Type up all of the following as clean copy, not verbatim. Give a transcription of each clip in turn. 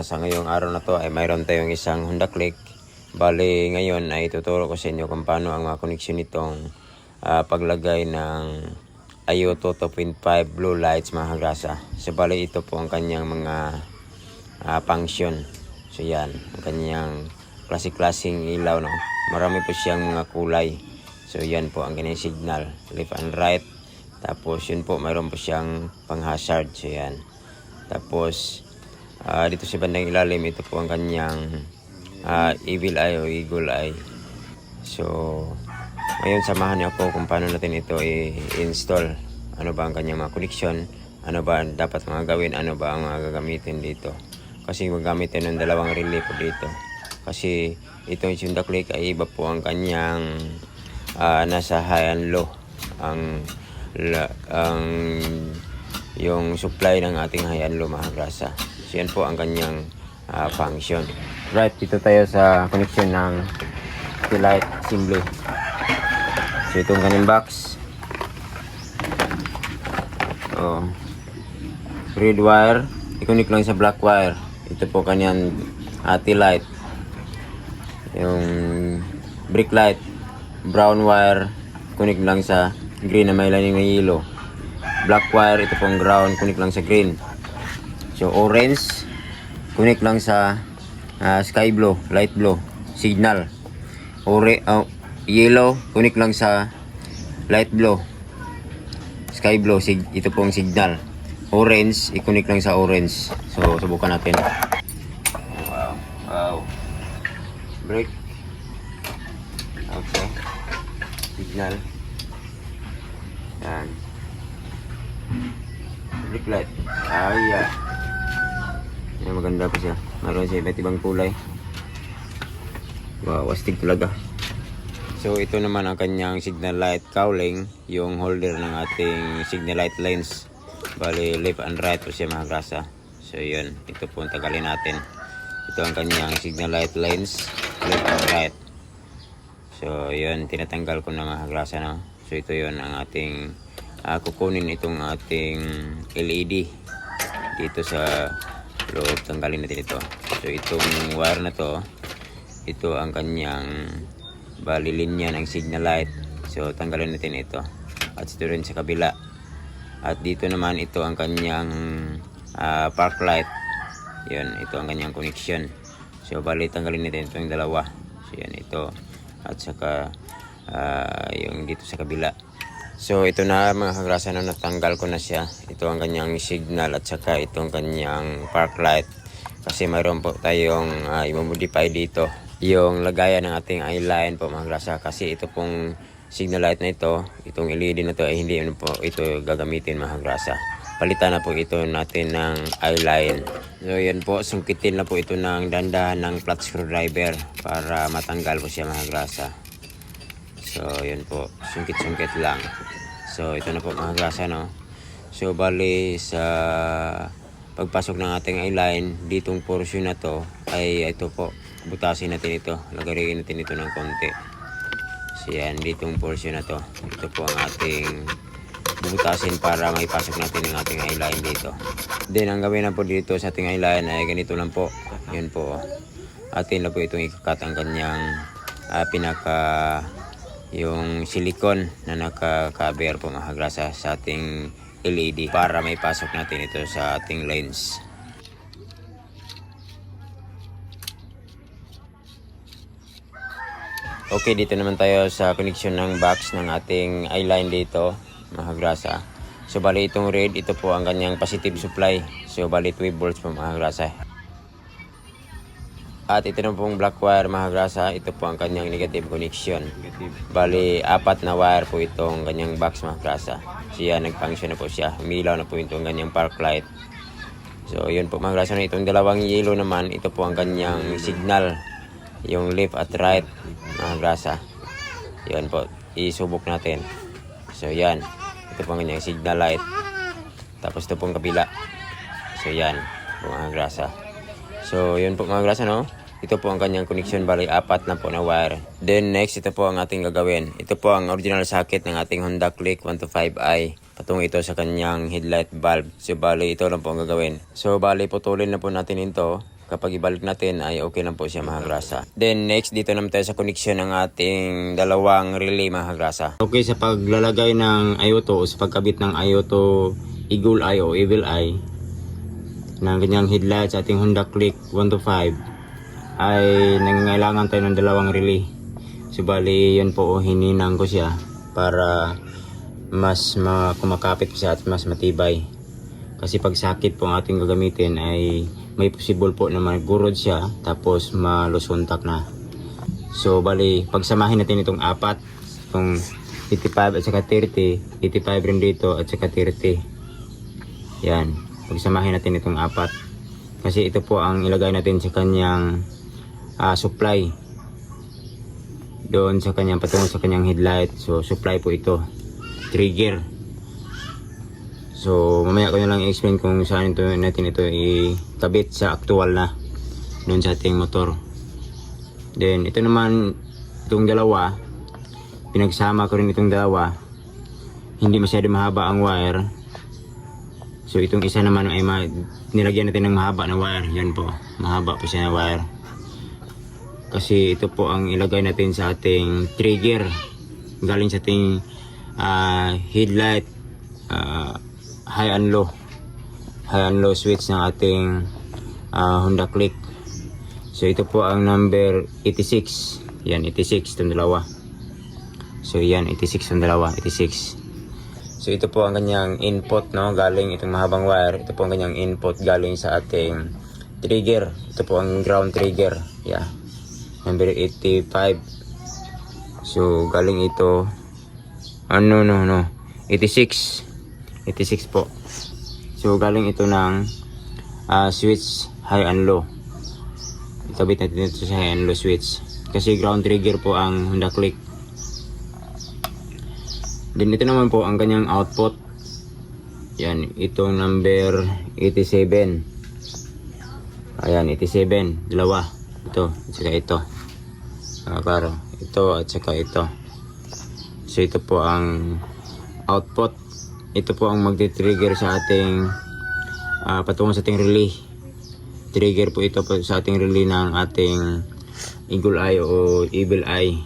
Sa ngayong araw na to ay mayroon tayong isang Honda Click. Bali ngayon ay tuturo ko sa inyo kung paano ang mga koneksyon nitong paglagay ng IO2 2.5 blue lights mga kagrasa. So bali ito po ang kanyang mga function. So yan, ang kanyang klase-klaseng ilaw, no. Marami po siyang mga kulay. So yan po ang kanyang signal, left and right. Tapos yun po, mayroon po siyang pang hazard. So yan. Tapos dito sa bandang ilalim, ito po ang kanyang evil eye o eagle eye. So ngayon samahan niyo ako kung paano natin ito i-install. Ano ba ang kanyang mga connection, ano ba dapat mga gawin, ano ba ang mga gagamitin dito. Kasi magamit tayo ng dalawang relay po dito. Kasi itong Honda Click ay iba po ang kanyang nasa high and low. Yung supply ng ating high and low mga grasa. So yan po ang kanyang function. Right, dito tayo sa connection ng light assembly. So itong kanyang box. Red wire, i-connect lang sa black wire. Ito po kanyang light. Yung brake light, brown wire, connect lang sa green na may lining na yellow. Black wire, ito pong ground, connect lang sa green. So orange, connect lang sa sky blue, light blue, signal. Yellow, connect lang sa light blue, sky blue, ito pong signal. Orange, i-connect lang sa orange. So subukan natin. Wow. Brake. Okay. Signal. Yan. Brake light. Yeah. Yan, maganda pa siya. Meron siya iba't ibang kulay. Wow, astig talaga. So ito naman ang kanyang signal light cowling, yung holder ng ating signal light lens. Bali left and right po siya mga grasa. So yun, ito po ang tagalin natin. Ito ang kanyang signal light lens, left and right. So yun, tinatanggal ko na mga grasa, no? So ito yun ang ating kukunin itong ating LED dito sa loob. Tanggalin natin ito. So itong wire na to, ito ang kanyang bali linya ng signal light. So tanggalin natin ito. At ito rin sa kabila. At dito naman ito ang kanyang park light. Yan, ito ang kanyang connection. So bali tanggalin natin itong dalawa. So yan, ito. At saka yung dito sa kabila. So ito na mga kagrasa, na natanggal ko na siya. Ito ang kanyang signal at saka itong kanyang park light. Kasi mayroon po tayong i-modify dito yung lagayan ng ating eyeline po mga kagrasa. Kasi ito pong signal light na ito, itong LED na ito ay hindi po ito gagamitin mga kagrasa. Palitan na po ito natin ng eyeline. So yan po, sungkitin na po ito ng dandahan ng flat screwdriver para matanggal po siya mga kagrasa. So yan po, sungkit-sungkit lang. So ito na po mga kagrasa, no. So bali sa pagpasok ng ating eyeline, ditong portion na to ay ito po, butasin natin ito, lagarin natin ito ng konti. So yan, ditong portion na to, ito po ang ating bubutasin para maipasok natin ang ating eyeline dito. Then ang gawin na po dito sa ating eyeline ay ganito lang po. Yun po, atin na po itong ikakat ang kanyang yung silicone na naka-cover po mga kagrasa sa ating LED para maipasok natin ito sa ating lens. Okay, dito naman tayo sa connection ng box ng ating eyeline dito mga kagrasa. So bali itong red, ito po ang kanyang positive supply. So bali 12 volts po mga kagrasa. At ito na pong black wire mga kagrasa, ito po ang kanyang negative connection. Bali 4 na wire po itong kanyang box mga kagrasa. So yan, nag-function na po siya. Umilaw na po itong kanyang park light. So yun po mga kagrasa. Itong dalawang yellow naman, ito po ang kanyang signal, yung left at right mga kagrasa. Yan po, isubok natin. So yan, ito po ang kanyang signal light. Tapos ito pong kabila. So yan po mga kagrasa. So yun po mga kagrasa, no. Ito po ang kanyang connection, bali 4 na po na wire. Then next, ito po ang ating gagawin. Ito po ang original socket ng ating Honda Click 125i. Patungo ito sa kanyang headlight bulb. So bali ito lang po ang gagawin. So bali putulin na po natin ito. kapag ibalik natin ay okay lang po siya mga grasa. Then next dito naman tayo sa connection ng ating dalawang relay mga grasa. Okay, sa paglalagay ng IO2 o sa pagkabit ng IO2 Eagle Eye o Evil Eye ng ganyang headlight sa ating Honda Click 125 ay nangangailangan tayo ng dalawang relay. So bali yun po, hininang ko siya para mas kumakapit siya at mas matibay. Kasi pag sakit po ang ating gagamitin ay may possible po na magurod siya tapos malusuntak na. So bali pagsamahin natin itong apat, itong 85 at saka 30, 85 rin dito at saka 30. Yan, pagsamahin natin itong apat. Kasi ito po ang ilagay natin sa kanyang supply. Doon sa kanyang patungo sa kanyang headlight. So supply po ito. Trigger. So mamaya ko na lang i-explain kung saan natin ito ikabit sa actual na doon sa ating motor. Then ito naman, itong dalawa, pinagsama ko rin itong dalawa. Hindi masyado mahaba ang wire. So itong isa naman ay nilagyan natin ng mahaba na wire. Yan po, mahaba po siya na wire. Kasi ito po ang ilagay natin sa ating trigger. Galing sa ating headlight, high and low switch ng ating Honda Click. So ito po ang number 86. Yan, 86 itong dalawa. So yan, 86 itong dalawa, 86. So ito po ang kanyang input, no, galing itong mahabang wire. Ito po ang kanyang input galing sa ating trigger. Ito po ang ground trigger. Yeah. Number 85. So galing ito 86. 86 po. So galing ito ng switch high and low. Ikabit natin ito sa high and low switch. Kasi ground trigger po ang Honda Click. Then ito naman po ang kanyang output. Yan, itong number 87. Ayan, 87, dalawa. Ito, at saka ito. Klaro, ito at saka ito. So ito po ang output. Ito po ang magti-trigger sa ating patungo sa ating relay. Trigger po ito po sa ating relay ng ating Eagle Eye o Evil Eye.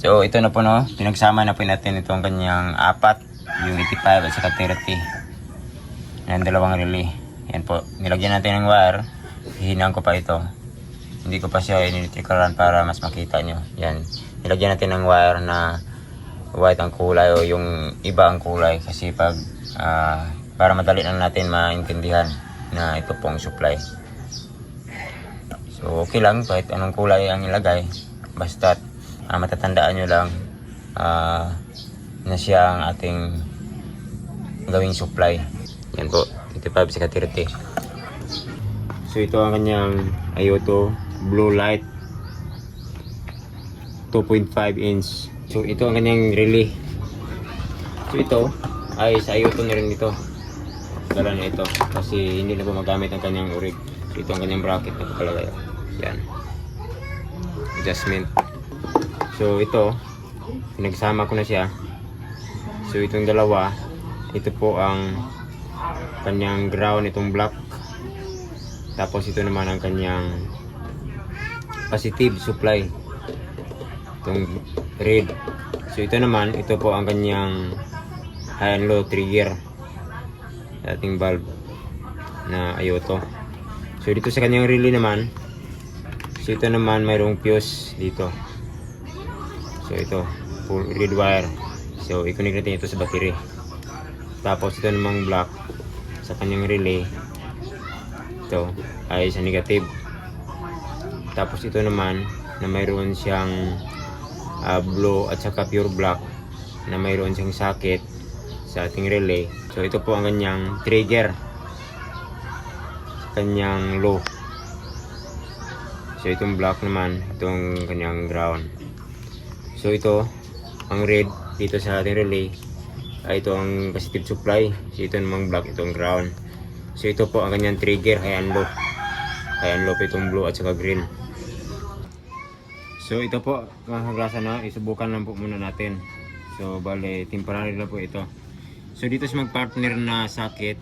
So ito na po, no, pinagsama na po natin itong kanyang apat, yung 85 at saka 30. Yan, dalawang relay. Yan po, nilagyan natin ng wire. Hihinang ko pa ito. Hindi ko pa siya initrikaran para mas makita nyo. Yan, nilagyan natin ng wire na white ang kulay o yung iba ang kulay. Kasi pag para madali lang natin maintindihan na ito pong supply. So okay lang kahit anong kulay ang ilagay. Basta matatandaan nyo lang na siya ang ating gawing supply. Yan po, 85 sa 30. So ito ang kanyang IO2 blue light 2.5 inch. So ito ang kanyang relay. So ito ay sa IO2 na rin ito. Dala na ito kasi hindi na po magamit ang kanyang urig. So ito ang kanyang bracket na kapalagay. Yan, adjustment. So ito, pinagsama ko na siya. So itong dalawa, ito po ang kanyang ground, itong black. Tapos ito naman ang kanyang positive supply, itong red. So ito naman, ito po ang kanyang high and low trigger, ating valve na IO2. So dito sa kanyang relay naman, so ito naman mayroong fuse dito. So ito, full red wire. So i-connect natin ito sa battery. Tapos ito namang black sa kanyang relay. Ito ay sa negative. Tapos ito naman na mayroon siyang blue at saka pure black na mayroon siyang socket sa ating relay. So ito po ang kanyang trigger sa kanyang low. So itong black naman, itong kanyang ground. So ito, ang red dito sa ating relay ay ito ang positive supply. So ito namang black, itong ground. So ito po ang kanyang trigger, high and low. High and low po itong blue at saka green. So ito po mga kagrasa, na isubukan lang po muna natin. So bale, temporary lang po ito. So dito sa mag-partner na socket,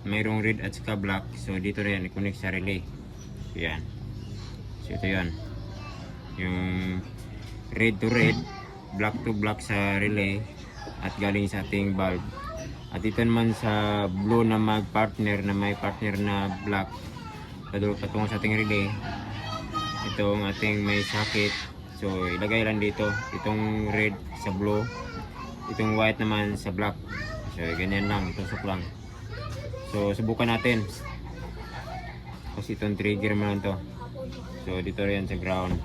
mayroong red at saka black. So dito na yan, i-connect sa relay. So yan. So ito yan. Yung red to red, black to black sa relay at galing sa ating bulb. At ito naman sa blue na mag-partner na may partner na black patungo sa ating relay. Itong ating may socket. So ilagay lang dito itong red sa blue, itong white naman sa black. So ganyan lang, tusok lang. So subukan natin. Kasi itong trigger mo lang to. So dito rin sa ground.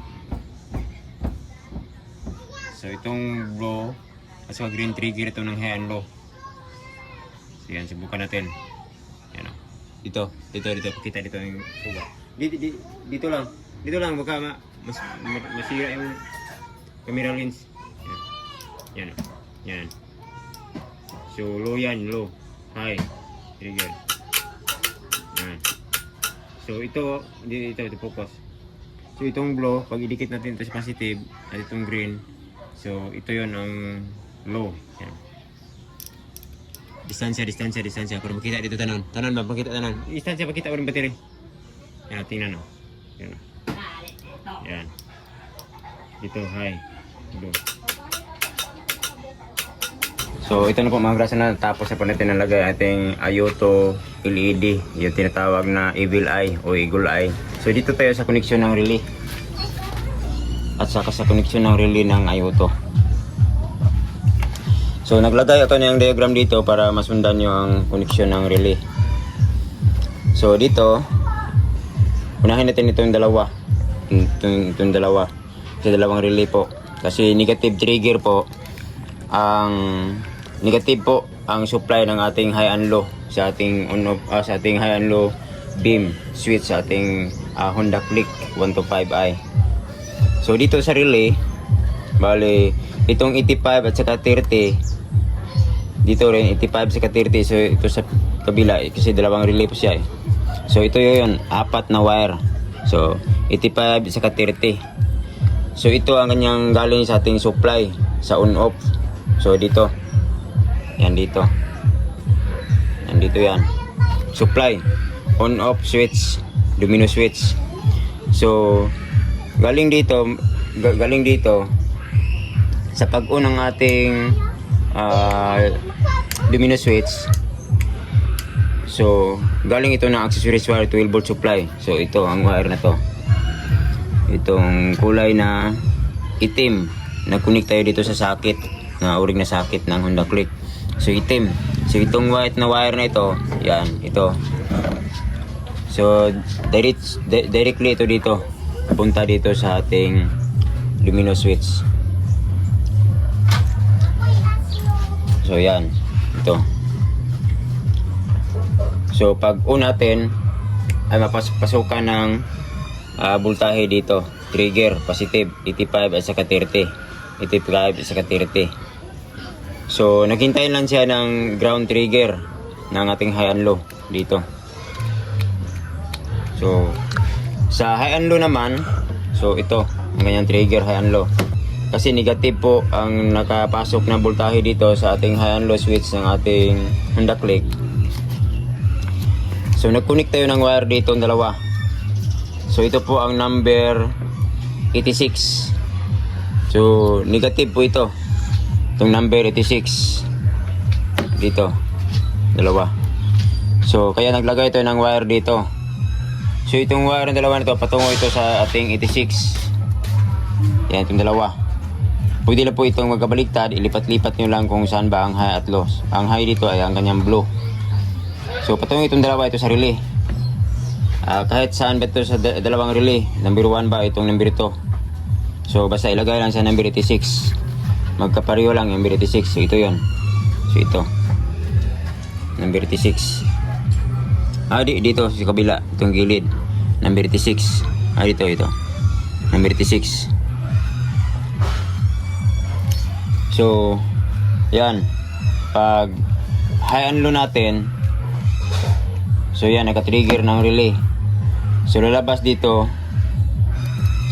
So itong blue at saka green trigger ito ng high and low. So yan, subukan natin. Yan o. Dito. Pakita dito yung suga. Dito lang. Baka masira yung camera lens. Yan. Yan. So low yan, low. High. Trigger. Yan. So ito focus. So itong blue, pag idikit natin ito sa positive at itong green. So ito yon ang low. Yan. Distansya. Para makita dito tanan ba? Makita tanan. Distansya, pakita ko rin battery. Yan, tingnan o. Yan. Yan. Dito, high. Low. So ito na po mga grasa na, tapos na po natin nalagay ating Ayoto LED, yung tinatawag na Evil Eye o Eagle Eye. So dito tayo sa koneksyon ng relay at saka sa koneksyon ng relay ng Ayoto. So naglagay ako ng diagram dito para masundan nyo ang koneksyon ng relay. So dito unahin natin itong dalawa, itong dalawa sa dalawang relay po, kasi negative trigger po ang negative po ang supply ng ating high and low sa ating sa ating high and low beam switch sa ating Honda Click 125i. So dito sa relay, bali itong 85 at saka 30, dito rin 85 saka 30. So ito sa kabila kasi dalawang relay po siya eh. So ito yun, apat na wire. So 85 saka 30. So ito ang kanyang galing sa ating supply sa on off. So dito. Yan dito. Yan dito yan. Supply. On off switch. Domino switch. So galing dito sa pag-on ng ating domino switch. So galing ito ng accessories wire 12 volt supply. So ito ang wire na to. Itong kulay na itim. Nag-connect tayo dito sa socket, na urig na socket ng Honda Click. So itim. So itong white na wire na ito, yan, ito. So directly ito dito, punta dito sa ating lumino switch. So yan, ito. So pag on natin ay mapasukan ng voltahe dito, trigger positive 85 at saka 30. 85 at saka 30. So naghintayin lang siya ng ground trigger ng ating high and low dito. So sa high and low naman, so ito ang kanyang trigger high and low. Kasi negative po ang nakapasok na voltahe dito sa ating high and low switch ng ating Honda Click. So nag-connect tayo ng wire dito ng dalawa. So ito po ang number 86. So negative po ito. Itong number 86 dito, dalawa. So kaya naglagay ito ng wire dito. So itong wire ng dalawa nito patungo ito sa ating 86. Yan, itong dalawa. Pwede na po itong magkabaliktad, ilipat-lipat nyo lang kung saan ba ang high at low. Ang high dito ay ang kanyang blue. So patungo itong dalawa ito sa relay. Kahit saan ba ito sa dalawang relay, number 1 ba itong number 2. So basta ilagay lang sa number 86. Magkapareho lang yung number 86. So ito yun. So ito number 86. Dito sa kabila, itong gilid number 86. Dito number 86. So yan, pag high and low natin, so yan, naka-trigger ng relay. So lalabas dito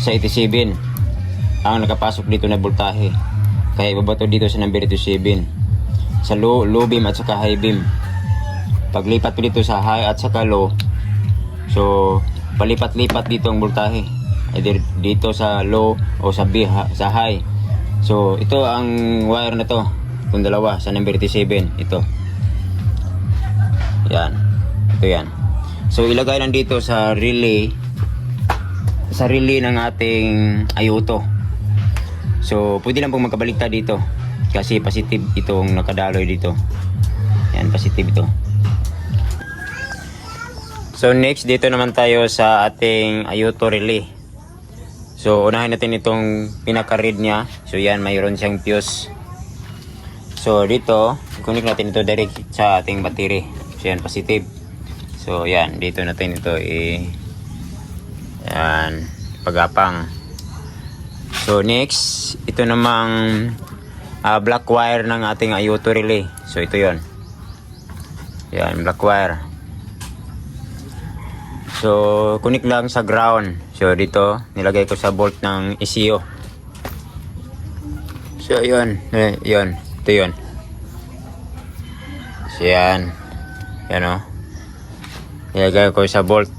sa 87 ang nakapasok dito na voltahe. Kaya ibabato dito sa number 87 sa low beam at saka high beam. Paglipat po dito sa high at saka low, so palipat-lipat dito ang voltahe. Either dito sa low o sa sa high. So ito ang wire na to, itong dalawa sa number 37, ito. Yan. Ito yan. So ilagay lang dito sa relay ng ating ayuto. So pwede lang pong magkabaliktad dito kasi positive itong nakadaloy dito. Yan, positive ito. So next, dito naman tayo sa ating ayuto relay. So unahin natin itong pinaka-read niya. So yan, mayroon siyang fuse. So dito, connect natin ito direct sa ating battery. So yan, positive. So yan, dito natin ito yan, pagapang. So next, ito namang black wire ng ating ayuto relay. So ito yon. Yan, black wire. So connect lang sa ground. So dito nilagay ko sa bolt ng ECU. So yun, yun, ito yun. So yan, yan o. Nilagay ko sa bolt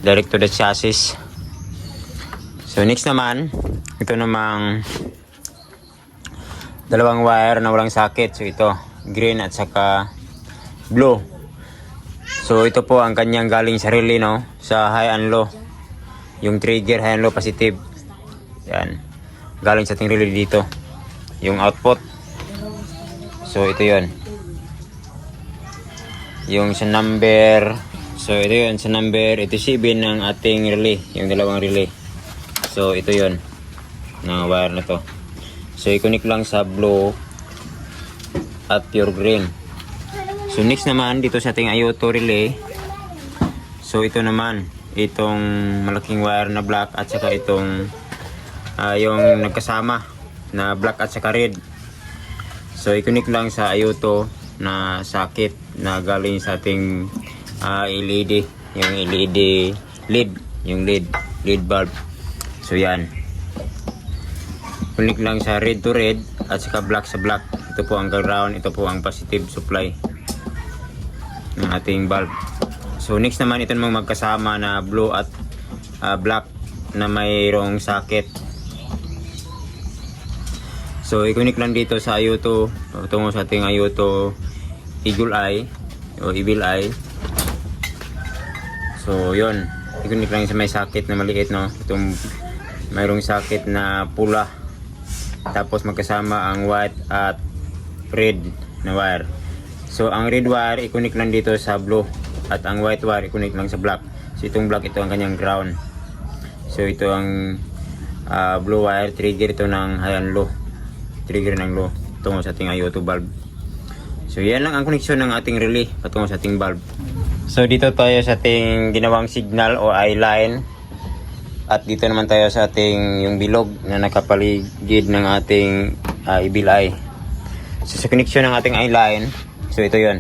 direct to the chassis. So next naman, ito namang dalawang wire na walang socket. So ito, green at saka blue. So ito po ang kanyang galing sa relay, no, sa high and low. Yung trigger high and low positive. Yan. Galing sa ating relay dito. Yung output. So ito 'yon. Yung sa number, so ito 'yon sa number 87 ng ating relay, yung dalawang relay. So ito 'yon. Na wire na to. So i-connect lang sa blue at pure green. So next naman dito sa ating ayuto relay. So ito naman, itong malaking wire na black at saka itong yung nagkasama na black at saka red. So i-connect lang sa ayuto na socket na galing sa ating LED, yung LED lead, yung lead bulb. So yan. Connect lang sa red to red at saka black sa black. Ito po ang ground, ito po ang positive supply ng ating bulb. So next naman, ito namang magkasama na blue at black na mayroong socket. So i-connect lang dito sa ayuto, tungo sa ating ayuto eagle eye o evil eye. So yun, i-connect lang sa may socket na maliit, no, itong mayroong socket na pula, tapos magkasama ang white at red na wire. So ang red wire i-connect lang dito sa blue at ang white wire i-connect lang sa black. So itong black, ito ang kanyang ground. So ito ang blue wire, trigger ito ng high and low, trigger ng low tungo sa ating ayuto bulb. So yan lang ang connection ng ating relay patungo sa ating bulb. So dito tayo sa ating ginawang signal o eye line. At dito naman tayo sa ating yung bilog na nakapaligid ng ating evil eye. So sa connection ng ating eye line, so ito yon,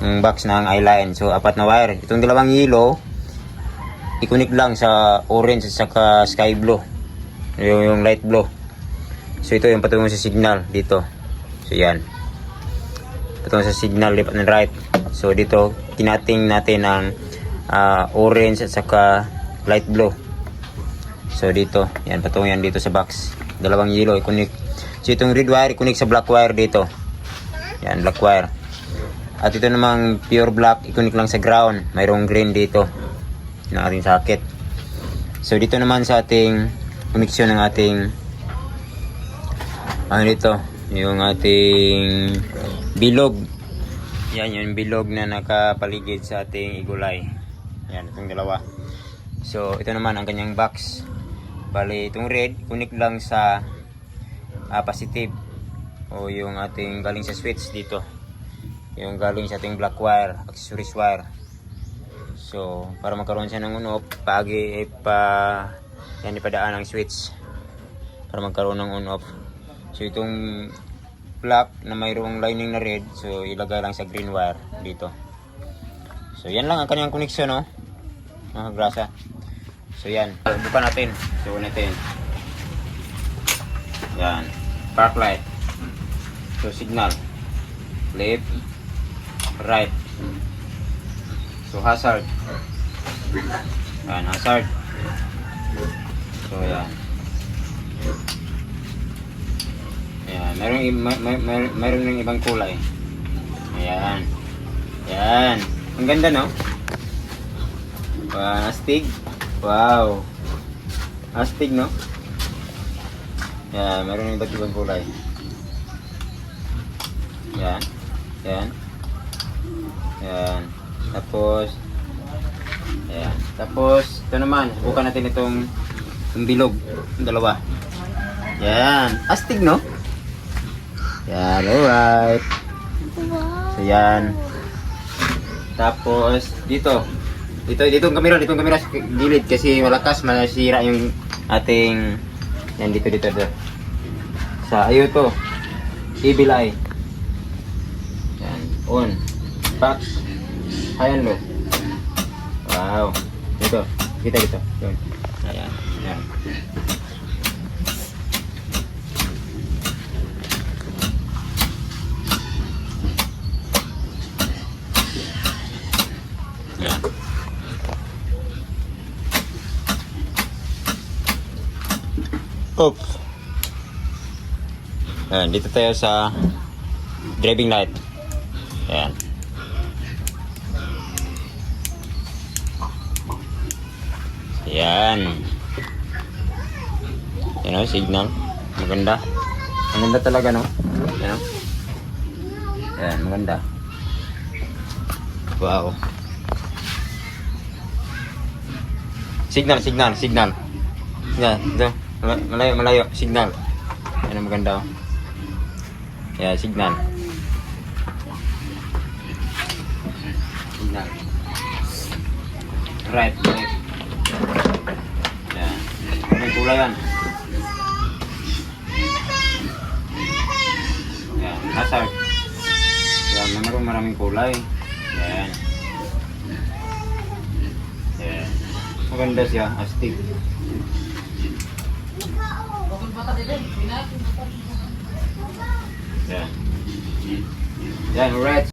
yung box ng eye line. So apat na wire. Itong dalawang yellow i-connect lang sa orange at saka sky blue, yung light blue. So ito yung patungo sa signal dito. So yan, patungo sa signal left and right. So dito kinating natin ang orange at saka light blue. So dito, yan, patungo yan dito sa box. Dalawang yellow i-connect. So itong red wire i-connect sa black wire dito. Yan, black wire. At ito namang pure black i-connect lang sa ground. Mayroong green dito ng ating socket. So dito naman sa ating connection ng ating dito, yung ating bilog. Yan, yung bilog na nakapaligid sa ating eagle eye. Yan, itong dalawa. So ito naman ang kanyang box. Bali itong red connect lang sa positive o yung ating galing sa switch dito, yung galing sa ating black wire, accessories wire. So para magkaroon siya ng on-off, yan ipadaan ang switch para magkaroon ng on-off. So itong black na mayroong lining na red, so ilagay lang sa green wire dito. So yan lang ang kanyang connection, no, mga grasa. So yan, bukan natin. So natin. Yan, park light. So signal, left, right. So hazard, Yan, hazard. So, yan. Ayan, mayroon ng ibang kulay. Ayan. Ayan. Ang ganda, no? Astig. Wow. Astig, no? Ayan, mayroon ng iba't ibang kulay. Ayan. Ayan. Ayan. Tapos, ayan. Tapos, ito naman. Subukan natin itong bilog. Yung dalawa. Ayan. Astig, no? Yan, alright. So, yan. Tapos, dito ang kamera sa gilid kasi malakas, masira yung ating, yan, dito. Sa, ayun to. Evil eye. Yan, on. Back. High and low. Wow. Dito. Dito. Yun. Ayan. Ayan. Off. Ayan, dito tayo sa driving light. Ayan. Ayan. Ayan o, signal. Maganda. Maganda talaga, no? Ayan o. Ayan, maganda. Wow. Signal. Yan, ito. Malayo. Signal. Yan ang maganda. Oh. Yeah, signal. Signal. Right. Yan. May kulay yan. Yan. Hazard. Yan. Maraming kulay. Yan. Yan. Maganda siya. Astig. Yan. Yan, right.